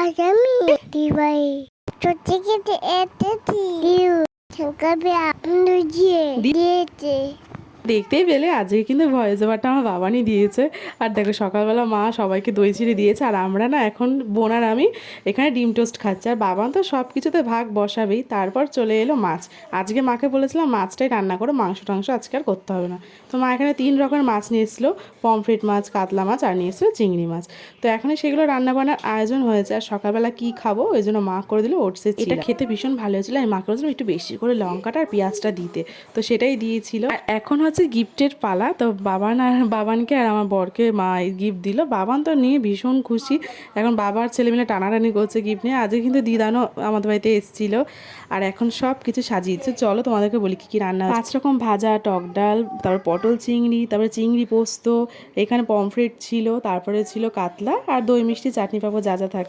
আমি দিবাই চটকে এতেছি দিউ সংকবে আপনি দিয়েছে দেখতেই পেলে আজকে কিন্তু ভয়েস ওভারটা আমার বাবানই দিয়েছে। আর দেখো সকালবেলা মা সবাইকে দই চিড়ে দিয়েছে, আর আমরা না এখন বোন আর আমি এখানে ডিম টোস্ট খাচ্ছি। আর বাবান তো সব কিছুতে ভাগ বসাবেই। তারপর চলে এলো মাছ। আজকে মাকে বলেছিলাম মাছটাই রান্না করো, মাংস টাংস আজকে আর করতে হবে না। তো মা এখানে 3 রকমের মাছ নিয়ে এসেছিলো, পমফ্রেট মাছ, কাতলা মাছ, আর নিয়ে এসেছিলো চিংড়ি মাছ। তো এখনই সেগুলো রান্না বান্নার আয়োজন হয়েছে। আর সকালবেলা কী খাবো ওই জন্য মা করে দিল ওটসের চিড়া। এটা খেতে ভীষণ ভালো হয়েছিল। আমি মাকে বলছিলাম একটু বেশি করে লঙ্কাটা আর পেঁয়াজটা দিতে, তো সেটাই দিয়েছিল। আর এখন হচ্ছে গিফটের পালা। তো বাবানকে আর আমার বরকে মা গিফট দিল। বাবান তো নিয়ে ভীষণ খুশি। এখন বাবার ছেলে মিলে টানাটানি করছে গিফট নিয়ে। আজকে কিন্তু দিদানও আমাদের বাড়িতে এসেছিল। আর এখন সব কিছু সাজিয়েছে। চলো তোমাদেরকে বলি কী কী রান্না। 5 রকম ভাজা, টক ডাল, তারপর পটল চিংড়ি, তারপরে চিংড়ি পোস্ত, এখানে পমফ্রেট ছিল, তারপরে ছিল কাতলা, আর দই মিষ্টি, চাটনি পাঁপড় যা যা থাকে।